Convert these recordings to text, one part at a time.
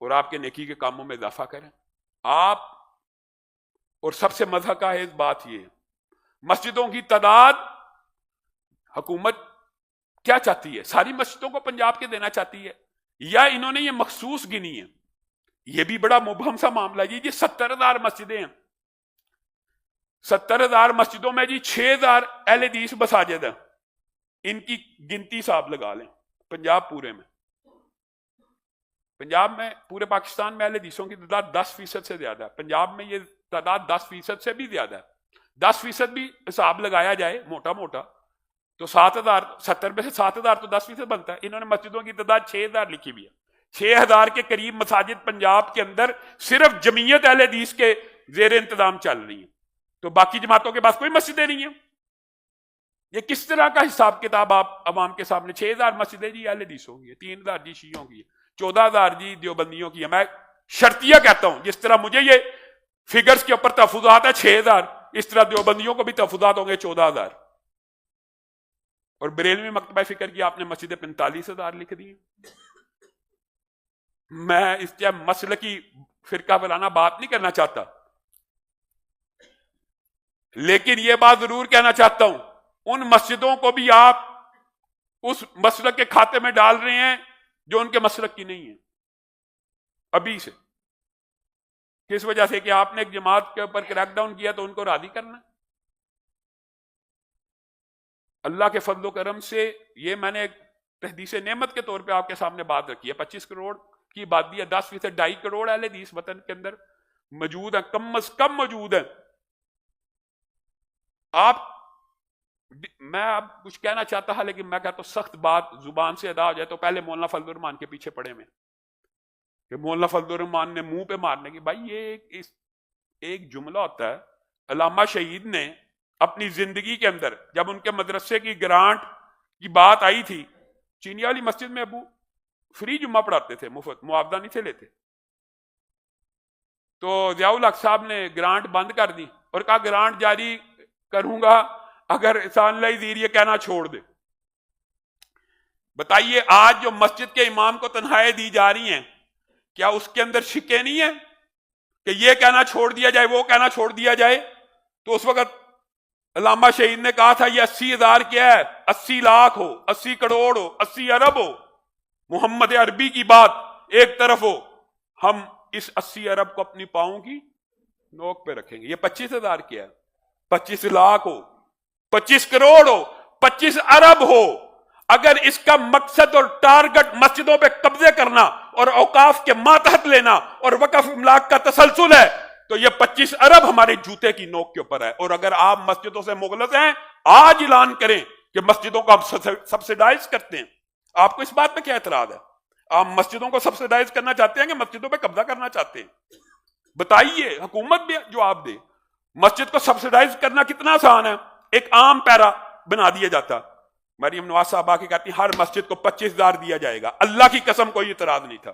اور آپ کے نیکی کے کاموں میں اضافہ کریں آپ. اور سب سے مزہ کا ہے بات یہ، مسجدوں کی تعداد حکومت کیا چاہتی ہے؟ ساری مسجدوں کو پنجاب کے دینا چاہتی ہے یا انہوں نے یہ مخصوص گنی ہے؟ یہ بھی بڑا مبہم سا معاملہ ہے. یہ 70,000 مسجدیں ہیں، 70,000 مسجدوں میں جی 6,000 اہل حدیث مساجد ہیں. ان کی گنتی صاحب لگا لیں پنجاب پورے میں. پنجاب میں پورے پاکستان میں اہل حدیثوں کی تعداد 10% سے زیادہ ہے. پنجاب میں یہ تعداد 10% سے بھی زیادہ ہے. 10% بھی حساب لگایا جائے موٹا موٹا تو 7,000، 70 میں سے 7,000 تو 10% بنتا ہے. انہوں نے مسجدوں کی تعداد 6,000 لکھی ہوئی ہے. 6,000 کے قریب مساجد پنجاب کے اندر صرف جمعیت اہل حدیث کے زیر انتظام چل رہی ہیں، تو باقی جماعتوں کے پاس کوئی مسجدیں نہیں ہیں. یہ کس طرح کا حساب کتاب آپ عوام کے سامنے؟ 6,000 مسجدیں جی اہل حدیثوں کی ہے، 3,000 جی شیعوں کی ہے، 14,000 جی دیوبندیوں کی ہے. میں شرطیہ کہتا ہوں، جس طرح مجھے یہ فگرز کے اوپر تحفظات ہے 6,000، اس طرح دیوبندیوں کو بھی تحفظات ہوں گے 14,000. اور بریلوی مکتبہ فکر کی آپ نے مسجدیں 45,000 لکھ دی. میں اس کے مسلکی فرقہ وارانہ بات نہیں کرنا چاہتا، لیکن یہ بات ضرور کہنا چاہتا ہوں، ان مسجدوں کو بھی آپ اس مسلک کے کھاتے میں ڈال رہے ہیں جو ان کے مسلک کی نہیں ہے ابھی سے. کس وجہ سے؟ کہ آپ نے ایک جماعت کے اوپر کریک ڈاؤن کیا تو ان کو راضی کرنا. اللہ کے فضل و کرم سے یہ میں نے ایک تحدیث نعمت کے طور پہ آپ کے سامنے بات رکھی ہے. 25 کروڑ کی آبادی ہے، 10% 2.5 کروڑ اہل حدیث وطن کے اندر موجود ہیں، کم از کم موجود ہیں. میں اب کچھ کہنا چاہتا تھا لیکن میں کہتا ہوں سخت بات زبان سے ادا ہو جائے تو پہلے مولانا فضل الرحمان کے پیچھے پڑے میں کہ مولانا فضل الرحمان نے منہ پہ مارنے کی. بھائی یہ ایک جملہ ہوتا ہے. علامہ شہید نے اپنی زندگی کے اندر جب ان کے مدرسے کی گرانٹ کی بات آئی تھی، چینی والی مسجد میں ابو فری جمعہ پڑھاتے تھے، مفت، معاوضہ نہیں تھے لیتے. تو ضیاء الحق صاحب نے گرانٹ بند کر دی اور کہا گرانٹ جاری کروں گا اگر احسان اللہ زیر یہ کہنا چھوڑ دے. بتائیے آج جو مسجد کے امام کو تنخواہیں دی جا رہی ہیں، کیا اس کے اندر شکے نہیں ہیں کہ یہ کہنا چھوڑ دیا جائے، وہ کہنا چھوڑ دیا جائے؟ تو اس وقت علامہ شہید نے کہا تھا یہ 80,000 کیا ہے، 80 لاکھ ہو، 80 کروڑ ہو، 80 ارب ہو، محمد عربی کی بات ایک طرف ہو، ہم اس 80 ارب کو اپنی پاؤں کی نوک پہ رکھیں گے. یہ 25,000 کیا ہے، 25 لاکھ ہو، 25 کروڑ ہو، 25 ارب ہو، اگر اس کا مقصد اور ٹارگٹ مسجدوں پہ قبضے کرنا اور اوقاف کے ماتحت لینا اور وقف املاک کا تسلسل ہے تو یہ 25 ارب ہمارے جوتے کی نوک کے اوپر ہے. اور اگر آپ مسجدوں سے مغلظ ہیں، آج اعلان کریں کہ مسجدوں کو آپ سبسیڈائز کرتے ہیں. آپ کو اس بات پہ کیا اعتراض ہے؟ آپ مسجدوں کو سبسیڈائز کرنا چاہتے ہیں کہ مسجدوں پہ قبضہ کرنا چاہتے ہیں؟ بتائیے، حکومت بھی جواب دے. مسجد کو سبسیڈائز کرنا کتنا آسان ہے، ایک عام پیرا بنا دیا جاتا. مریم نواز صاحب آ کے کہتی ہر مسجد کو 25,000 دیا جائے گا. اللہ کی قسم کوئی اعتراض نہیں تھا.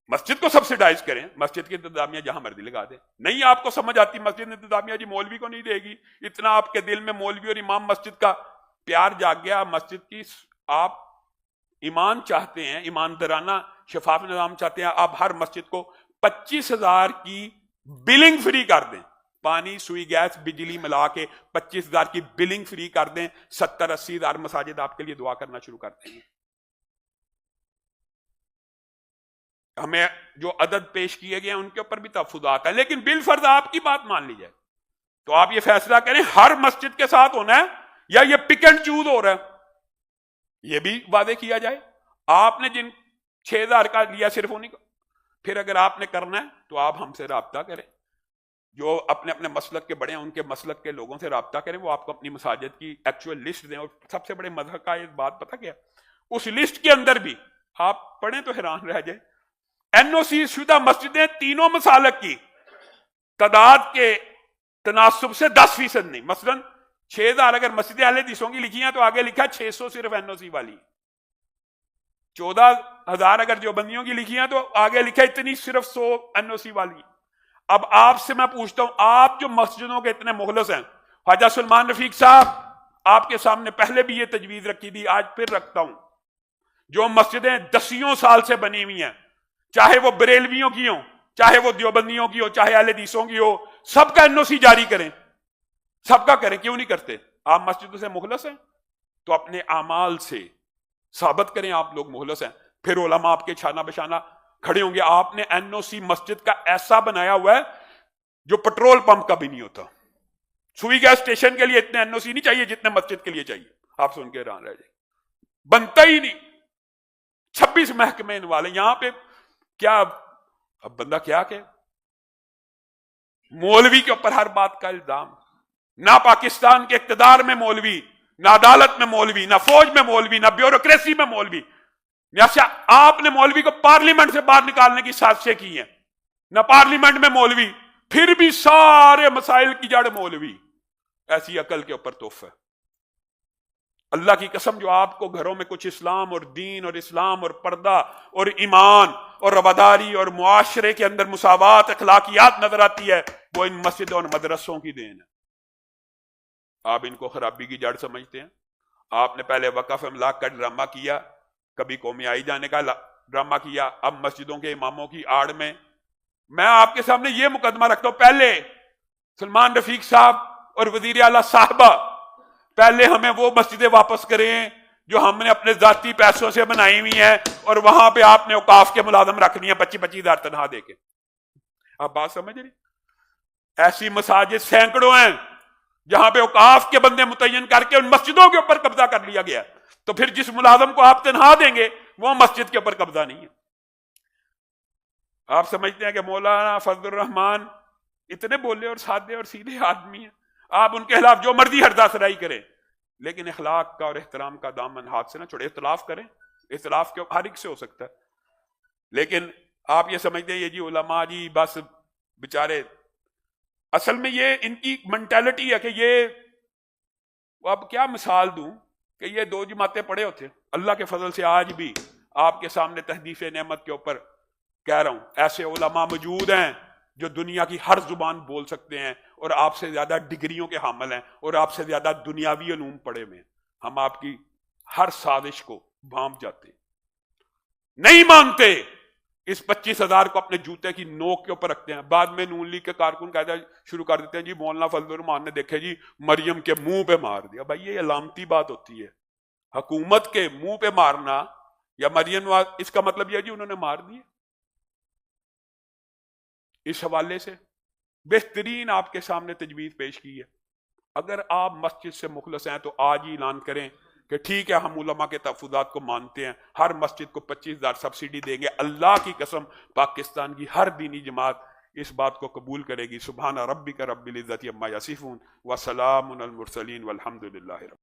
مسجد کو سبسیڈائز کریں، مسجد کی انتظامیہ جہاں مرضی لگا دیں. نہیں آپ کو سمجھ آتی مسجد انتظامیہ جی مولوی کو نہیں دے گی، اتنا آپ کے دل میں مولوی اور امام مسجد کا پیار جاگ گیا. مسجد کی آپ ایمان چاہتے ہیں، ایماندارانہ شفاف نظام چاہتے ہیں، آپ ہر مسجد کو 25,000 کی بلنگ فری کر دیں. پانی، سوئی، گیس، بجلی ملا کے 25,000 کی بلنگ فری کر دیں. 70-80,000 مساجد آپ کے لیے دعا کرنا شروع کر دیں گے. ہمیں جو عدد پیش کیے گئے ہیں ان کے اوپر بھی تحفظات ہیں، لیکن بالفرض آپ کی بات مان لی جائے تو آپ یہ فیصلہ کریں ہر مسجد کے ساتھ ہونا ہے یا یہ پک اینڈ چوز ہو رہا ہے، یہ بھی وعدے کیا جائے. آپ نے جن 6,000 کا لیا صرف انہیں کو، پھر اگر آپ نے کرنا ہے تو آپ ہم سے رابطہ کریں. جو اپنے اپنے مسلک کے بڑے ہیں ان کے مسلک کے لوگوں سے رابطہ کریں، وہ آپ کو اپنی مساجد کی ایکچوئل لسٹ دیں. اور سب سے بڑے مذہب کا ایک بات پتہ کیا، اس لسٹ کے اندر بھی آپ پڑھیں تو حیران رہ جائیں. NOC شدہ مسجدیں تینوں مسالک کی تعداد کے تناسب سے 10% نہیں. مثلا 6,000 اگر مسجد اہل حدیثوں کی لکھی ہیں تو آگے لکھا 600 صرف NOC والی. 14,000 اگر دیوبندیوں کی لکھی ہیں تو آگے لکھا اتنی صرف 100 NOC والی. اب آپ سے میں پوچھتا ہوں، آپ جو مسجدوں کے اتنے مخلص ہیں، خواجہ سلمان رفیق صاحب آپ کے سامنے پہلے بھی یہ تجویز رکھی تھی، آج پھر رکھتا ہوں، جو مسجدیں دسیوں سال سے بنی ہوئی ہیں، چاہے وہ بریلویوں کی ہوں، چاہے وہ دیوبندیوں کی ہو، چاہے اہل حدیثوں کی ہو، سب کا NOC جاری کریں، سب کا کریں. کیوں نہیں کرتے؟ آپ مسجدوں سے مخلص ہیں تو اپنے اعمال سے ثابت کریں آپ لوگ مخلص ہیں. پھر علماء آپ کے چھانا بشانہ کھڑے ہوں گے. آپ نے NOC مسجد کا ایسا بنایا ہوا ہے جو پٹرول پمپ کا بھی نہیں ہوتا. سوئی گیس اسٹیشن کے لیے اتنے NOC نہیں چاہیے جتنے مسجد کے لیے چاہیے. آپ سن کے حیران رہ جائیں، بنتا ہی نہیں. 26 محکمے والے یہاں پہ. کیا اب بندہ کیا کہ مولوی کے اوپر ہر بات کا الزام. نہ پاکستان کے اقتدار میں مولوی، نہ عدالت میں مولوی، نہ فوج میں مولوی، نہ بیوروکریسی میں مولوی. جیسے آپ نے مولوی کو پارلیمنٹ سے باہر نکالنے کی سازشیں کی ہیں، نہ پارلیمنٹ میں مولوی، پھر بھی سارے مسائل کی جڑ مولوی. ایسی عقل کے اوپر تحفہ. اللہ کی قسم جو آپ کو گھروں میں کچھ اسلام اور دین اور اسلام اور پردہ اور ایمان اور رواداری اور معاشرے کے اندر مساوات اخلاقیات نظر آتی ہے، وہ ان مسجدوں اور مدرسوں کی دین ہے. آپ ان کو خرابی کی جڑ سمجھتے ہیں. آپ نے پہلے وقف املاک کا ڈرامہ کیا، کبھی قومی آئی جانے کا ڈرامہ کیا، اب مسجدوں کے اماموں کی آڑ میں. میں آپ کے سامنے یہ مقدمہ رکھتا ہوں، پہلے سلمان رفیق صاحب اور وزیر اعلیٰ صاحبہ پہلے ہمیں وہ مسجدیں واپس کریں جو ہم نے اپنے ذاتی پیسوں سے بنائی ہوئی ہیں، اور وہاں پہ آپ نے اوقاف کے ملازم رکھ لیے 25-25 ہزار تنخواہ دے کے. آپ بات سمجھ رہے؟ ایسی مساجد سینکڑوں ہیں جہاں پہ اوقاف کے بندے متعین کر کے ان مسجدوں کے اوپر قبضہ کر لیا گیا. تو پھر جس ملازم کو آپ تنخواہ دیں گے وہ مسجد کے اوپر قبضہ نہیں ہے. آپ سمجھتے ہیں کہ مولانا فضل الرحمان اتنے بولے اور سادے اور سیدھے آدمی ہیں، آپ ان کے خلاف جو مرضی ہردا سرائی کریں، لیکن اخلاق کا اور احترام کا دامن ہاتھ سے نہ چھوڑے. اختلاف کریں، اختلاف کے ہر ایک سے ہو سکتا ہے، لیکن آپ یہ سمجھتے ہیں یہ جی علماء جی بس بیچارے. اصل میں یہ ان کی منٹیلٹی ہے کہ یہ، اب کیا مثال دوں کہ یہ 2 جماعتیں پڑھے ہوتے. اللہ کے فضل سے آج بھی آپ کے سامنے تحدیث نعمت کے اوپر کہہ رہا ہوں، ایسے علماء موجود ہیں جو دنیا کی ہر زبان بول سکتے ہیں اور آپ سے زیادہ ڈگریوں کے حامل ہیں اور آپ سے زیادہ دنیاوی علوم پڑھے ہوئے ہیں. ہم آپ کی ہر سازش کو بھانپ جاتے ہیں. نہیں مانتے، اس 25,000 کو اپنے جوتے کی نوک کے اوپر رکھتے ہیں. بعد میں نون لیگ کے کارکن کہتا شروع کر دیتے ہیں جی مولانا فضل الرحمان نے دیکھے جی مریم کے منہ پہ مار دیا. بھائی یہ علامتی بات ہوتی ہے. حکومت کے منہ پہ مارنا یا مریم، اس کا مطلب یہ جی انہوں نے مار دیے. اس حوالے سے بہترین آپ کے سامنے تجویز پیش کی ہے. اگر آپ مسجد سے مخلص ہیں تو آج ہی اعلان کریں کہ ٹھیک ہے ہم علماء کے تحفظات کو مانتے ہیں، ہر مسجد کو 25,000 سبسڈی دیں گے. اللہ کی قسم پاکستان کی ہر دینی جماعت اس بات کو قبول کرے گی. سبحان ربک رب العزت عما یصفون وسلام علی المرسلین والحمد للہ.